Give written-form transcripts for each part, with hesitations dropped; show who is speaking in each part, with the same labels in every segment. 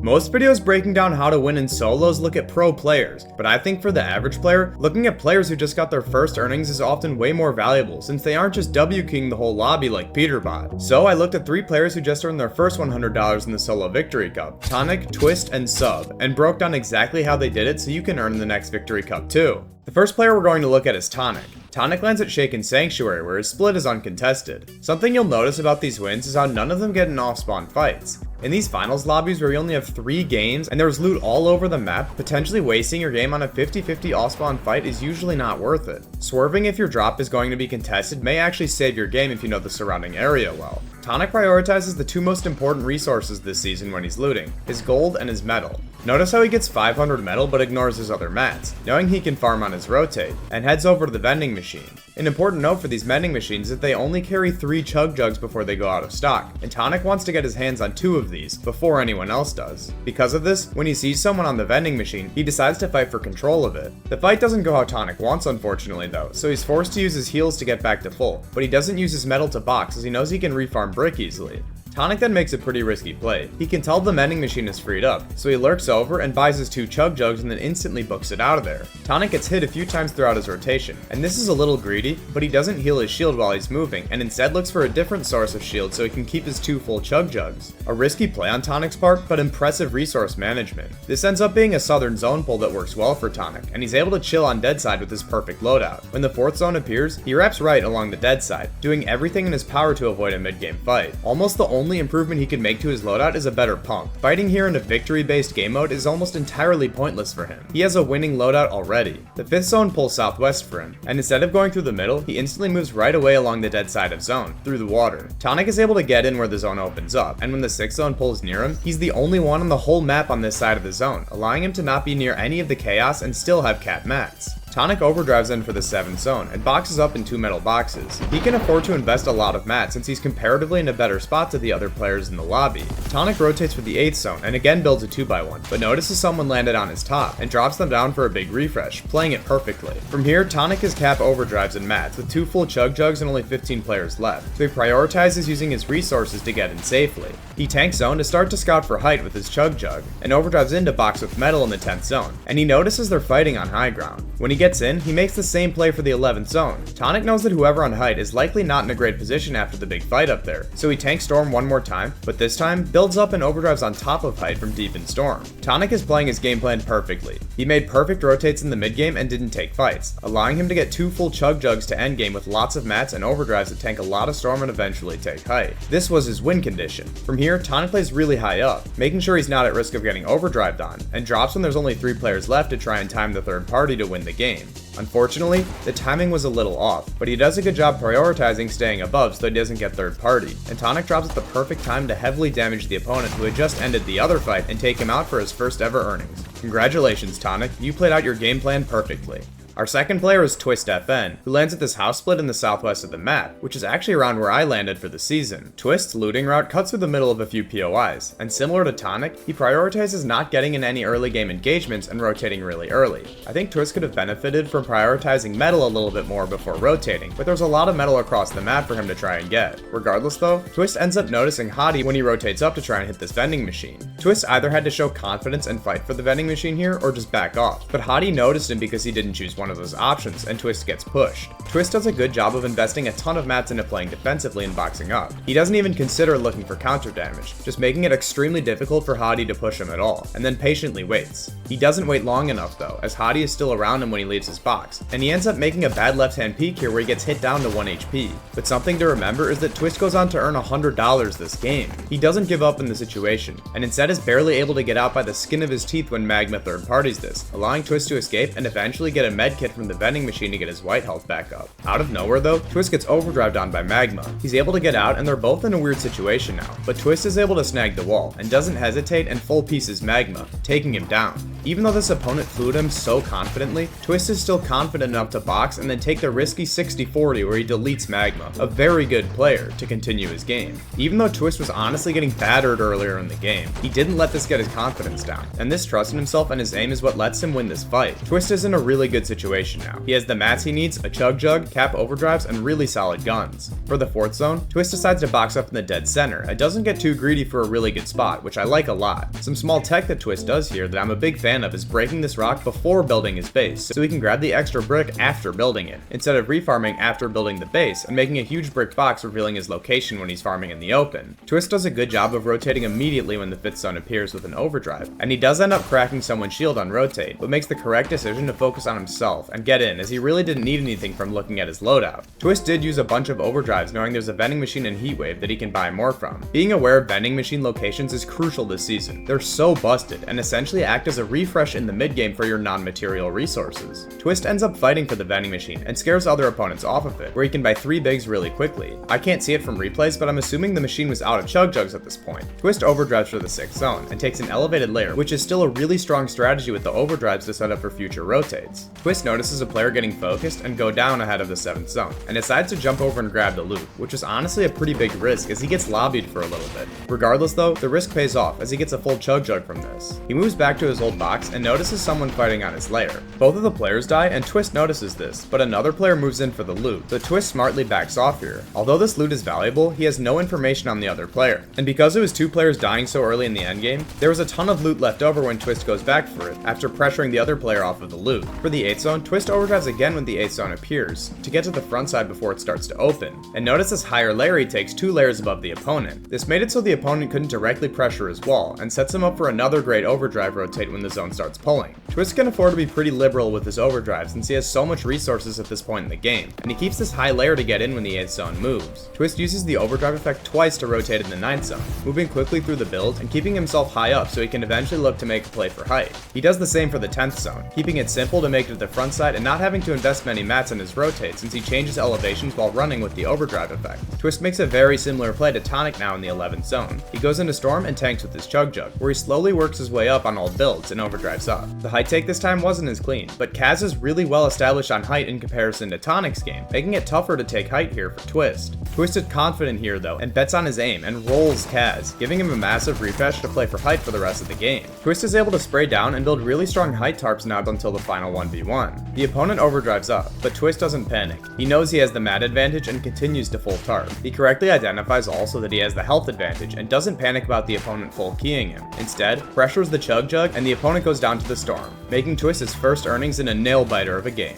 Speaker 1: Most videos breaking down how to win in solos look at pro players, but I think for the average player, looking at players who just got their first earnings is often way more valuable since they aren't just W-king the whole lobby like Peterbot. So I looked at 3 players who just earned their first $100 in the solo victory cup, Tonic, Twist, and Sub, and broke down exactly how they did it so you can earn the next victory cup too. The first player we're going to look at is Tonic. Tonic lands at Shaken Sanctuary where his split is uncontested. Something you'll notice about these wins is how none of them get in off-spawn fights. In these finals lobbies where you only have 3 games and there's loot all over the map, potentially wasting your game on a 50-50 off-spawn fight is usually not worth it. Swerving if your drop is going to be contested may actually save your game if you know the surrounding area well. Tonic prioritizes the 2 most important resources this season when he's looting, his gold and his metal. Notice how he gets 500 metal but ignores his other mats, knowing he can farm on his rotate, and heads over to the vending machine. An important note for these vending machines is that they only carry 3 chug jugs before they go out of stock, and Tonic wants to get his hands on 2 of these before anyone else does. Because of this, when he sees someone on the vending machine, he decides to fight for control of it. The fight doesn't go how Tonic wants unfortunately though, so he's forced to use his heals to get back to full, but he doesn't use his metal to box as he knows he can refarm brick easily. Tonic then makes a pretty risky play. He can tell the vending machine is freed up, so he lurks over and buys his 2 chug jugs and then instantly books it out of there. Tonic gets hit a few times throughout his rotation, and this is a little greedy, but he doesn't heal his shield while he's moving, and instead looks for a different source of shield so he can keep his 2 full chug jugs. A risky play on Tonic's part, but impressive resource management. This ends up being a southern zone pull that works well for Tonic, and he's able to chill on dead side with his perfect loadout. When the 4th zone appears, he wraps right along the dead side, doing everything in his power to avoid a mid-game fight. Almost the only improvement he can make to his loadout is a better pump. Fighting here in a victory-based game mode is almost entirely pointless for him. He has a winning loadout already. The 5th zone pulls southwest for him, and instead of going through the middle, he instantly moves right away along the dead side of zone, through the water. Tonic is able to get in where the zone opens up, and when the 6th zone pulls near him, he's the only one on the whole map on this side of the zone, allowing him to not be near any of the chaos and still have capped mats. Tonic overdrives in for the 7th zone and boxes up in 2 metal boxes. He can afford to invest a lot of mats since he's comparatively in a better spot to the other players in the lobby. Tonic rotates for the 8th zone and again builds a 2x1, but notices someone landed on his top and drops them down for a big refresh, playing it perfectly. From here, Tonic is cap overdrives and mats with 2 full chug jugs and only 15 players left, so he prioritizes using his resources to get in safely. He tanks zone to start to scout for height with his chug jug, and overdrives in to box with metal in the 10th zone, and he notices they're fighting on high ground. When he gets in, he makes the same play for the 11th zone. Tonic knows that whoever on height is likely not in a great position after the big fight up there, so he tanks Storm one more time, but this time builds up and overdrives on top of height from deep in Storm. Tonic is playing his game plan perfectly. He made perfect rotates in the mid game and didn't take fights, allowing him to get 2 full chug jugs to end game with lots of mats and overdrives that tank a lot of Storm and eventually take height. This was his win condition. From here, Tonic plays really high up, making sure he's not at risk of getting overdrived on, and drops when there's only 3 players left to try and time the third party to win the game. Unfortunately, the timing was a little off, but he does a good job prioritizing staying above so he doesn't get third party, and Tonic drops at the perfect time to heavily damage the opponent who had just ended the other fight and take him out for his first ever earnings. Congratulations Tonic, you played out your game plan perfectly. Our second player is Twist FN, who lands at this house split in the southwest of the map, which is actually around where I landed for the season. Twist's looting route cuts through the middle of a few POIs, and similar to Tonic, he prioritizes not getting in any early game engagements and rotating really early. I think Twist could have benefited from prioritizing metal a little bit more before rotating, but there's a lot of metal across the map for him to try and get. Regardless though, Twist ends up noticing Hottie when he rotates up to try and hit this vending machine. Twist either had to show confidence and fight for the vending machine here or just back off, but Hottie noticed him because he didn't choose one of those options, and Twist gets pushed. Twist does a good job of investing a ton of mats into playing defensively and boxing up. He doesn't even consider looking for counter damage, just making it extremely difficult for Hottie to push him at all, and then patiently waits. He doesn't wait long enough though, as Hottie is still around him when he leaves his box, and he ends up making a bad left-hand peek here where he gets hit down to 1 HP. But something to remember is that Twist goes on to earn $100 this game. He doesn't give up in the situation, and instead is barely able to get out by the skin of his teeth when Magma third parties this, allowing Twist to escape and eventually get a med kit from the vending machine to get his white health back up. Out of nowhere though, Twist gets overdrived on by Magma. He's able to get out and they're both in a weird situation now, but Twist is able to snag the wall and doesn't hesitate and full pieces Magma, taking him down. Even though this opponent flew him so confidently, Twist is still confident enough to box and then take the risky 60-40 where he deletes Magma, a very good player, to continue his game. Even though Twist was honestly getting battered earlier in the game, he didn't let this get his confidence down, and this trust in himself and his aim is what lets him win this fight. Twist is in a really good situation now. He has the mats he needs, a Chug Jug, cap overdrives, and really solid guns. For the 4th zone, Twist decides to box up in the dead center and doesn't get too greedy for a really good spot, which I like a lot. Some small tech that Twist does here that I'm a big fan of is breaking this rock before building his base, so he can grab the extra brick after building it, instead of refarming after building the base and making a huge brick box revealing his location when he's farming in the open. Twist does a good job of rotating immediately when the 5th zone appears with an overdrive, and he does end up cracking someone's shield on rotate, but makes the correct decision to focus on himself and get in, as he really didn't need anything from looking at his loadout. Twist did use a bunch of overdrives knowing there's a vending machine and heat wave that he can buy more from. Being aware of vending machine locations is crucial this season. They're so busted and essentially act as a refresh in the mid game for your non-material resources. Twist ends up fighting for the vending machine and scares other opponents off of it, where he can buy 3 bigs really quickly. I can't see it from replays, but I'm assuming the machine was out of Chug Jugs at this point. Twist overdrives for the 6th zone and takes an elevated layer, which is still a really strong strategy with the overdrives to set up for future rotates. Twist notices a player getting focused and go down ahead of the 7th zone, and decides to jump over and grab the loot, which is honestly a pretty big risk as he gets lobbied for a little bit. Regardless though, the risk pays off as he gets a full Chug Jug from this. He moves back to his old box and notices someone fighting on his lair. Both of the players die and Twist notices this, but another player moves in for the loot, so Twist smartly backs off here. Although this loot is valuable, he has no information on the other player, and because it was 2 players dying so early in the endgame, there was a ton of loot left over when Twist goes back for it, after pressuring the other player off of the loot. For the 8th zone, Twist overdrives again when the 8th zone appears, to get to the front side before it starts to open, and notice this higher layer he takes 2 layers above the opponent. This made it so the opponent couldn't directly pressure his wall, and sets him up for another great overdrive rotate when the zone starts pulling. Twist can afford to be pretty liberal with his overdrive since he has so much resources at this point in the game, and he keeps this high layer to get in when the 8th zone moves. Twist uses the overdrive effect twice to rotate in the 9th zone, moving quickly through the build and keeping himself high up so he can eventually look to make a play for height. He does the same for the 10th zone, keeping it simple to make it to the front side and not having to invest many mats in his rotate since he changes elevations while running with the overdrive effect. Twist makes a very similar play to Tonic now in the 11th zone. He goes into Storm and tanks with his Chug Jug, where he slowly works his way up on all builds and overdrives up. The height take this time wasn't as clean, but Kaz is really well established on height in comparison to Tonic's game, making it tougher to take height here for Twist. Twist is confident here though, and bets on his aim and rolls Kaz, giving him a massive refresh to play for height for the rest of the game. Twist is able to spray down and build really strong height tarps now until the final 1v1. The opponent overdrives up, but Twist doesn't panic. He knows he has the mat advantage and continues to full tarp. He correctly identifies also that he has the health advantage and doesn't panic about the opponent full keying him. Instead, pressures the Chug Jug and the opponent goes down to the Storm, making Twist his first earnings in a nail-biter of a game.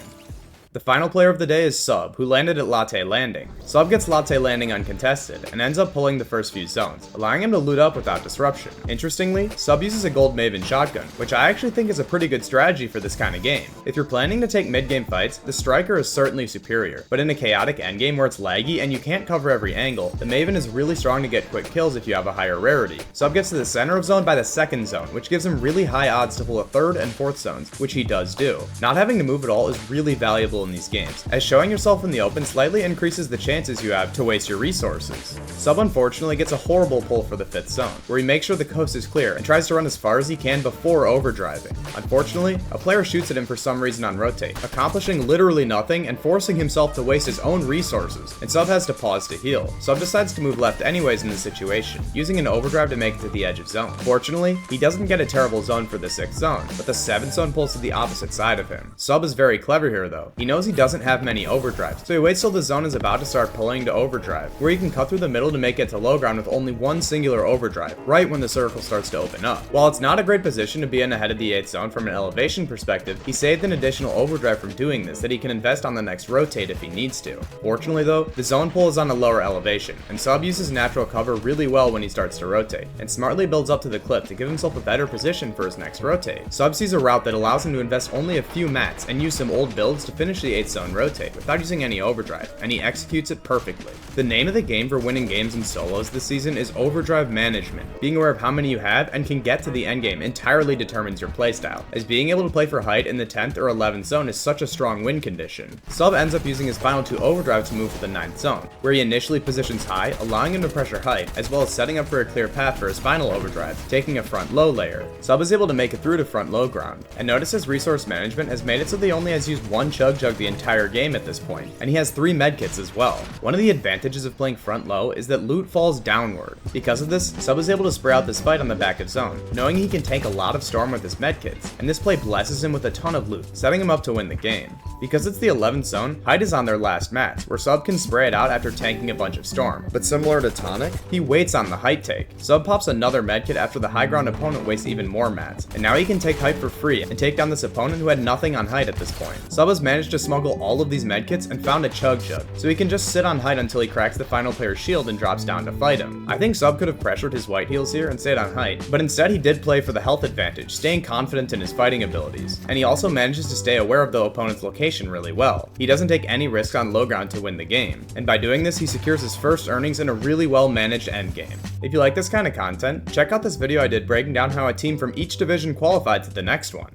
Speaker 1: The final player of the day is Sub, who landed at Latte Landing. Sub gets Latte Landing uncontested, and ends up pulling the first few zones, allowing him to loot up without disruption. Interestingly, Sub uses a gold Maven shotgun, which I actually think is a pretty good strategy for this kind of game. If you're planning to take mid-game fights, the Striker is certainly superior, but in a chaotic endgame where it's laggy and you can't cover every angle, the Maven is really strong to get quick kills if you have a higher rarity. Sub gets to the center of zone by the 2nd zone, which gives him really high odds to pull a 3rd and 4th zones, which he does do. Not having to move at all is really valuable in these games, as showing yourself in the open slightly increases the chances you have to waste your resources. Sub unfortunately gets a horrible pull for the 5th zone, where he makes sure the coast is clear and tries to run as far as he can before overdriving. Unfortunately, a player shoots at him for some reason on rotate, accomplishing literally nothing and forcing himself to waste his own resources, and Sub has to pause to heal. Sub decides to move left anyways in this situation, using an overdrive to make it to the edge of zone. Fortunately, he doesn't get a terrible zone for the 6th zone, but the 7th zone pulls to the opposite side of him. Sub is very clever here though. He knows he doesn't have many overdrives, so he waits till the zone is about to start pulling to overdrive, where he can cut through the middle to make it to low ground with only one singular overdrive, right when the circle starts to open up. While it's not a great position to be in ahead of the 8th zone from an elevation perspective, he saved an additional overdrive from doing this that he can invest on the next rotate if he needs to. Fortunately though, the zone pull is on a lower elevation, and Sub uses natural cover really well when he starts to rotate, and smartly builds up to the cliff to give himself a better position for his next rotate. Sub sees a route that allows him to invest only a few mats and use some old builds to finish the 8th zone rotate without using any overdrive, and he executes it perfectly. The name of the game for winning games in solos this season is overdrive management. Being aware of how many you have and can get to the endgame entirely determines your playstyle, as being able to play for height in the 10th or 11th zone is such a strong win condition. Sub ends up using his final 2 overdrive to move to the 9th zone, where he initially positions high, allowing him to pressure height, as well as setting up for a clear path for his final overdrive, taking a front low layer. Sub is able to make it through to front low ground, and notice his resource management has made it so that he only has used 1 chug jug the entire game at this point, and he has 3 medkits as well. One of the advantages of playing front low is that loot falls downward. Because of this, Sub is able to spray out this fight on the back of zone, knowing he can tank a lot of storm with his medkits, and this play blesses him with a ton of loot, setting him up to win the game. Because it's the 11th zone, height is on their last mats, where Sub can spray it out after tanking a bunch of storm. But similar to Tonic, he waits on the height take. Sub pops another medkit after the high ground opponent wastes even more mats, and now he can take height for free and take down this opponent who had nothing on height at this point. Sub has managed to smuggle all of these medkits and found a chug jug, so he can just sit on height until he cracks the final player's shield and drops down to fight him. I think Sub could have pressured his white heals here and stayed on height, but instead he did play for the health advantage, staying confident in his fighting abilities, and he also manages to stay aware of the opponent's location really well. He doesn't take any risk on low ground to win the game, and by doing this he secures his first earnings in a really well managed endgame. If you like this kind of content, check out this video I did breaking down how a team from each division qualified to the next one.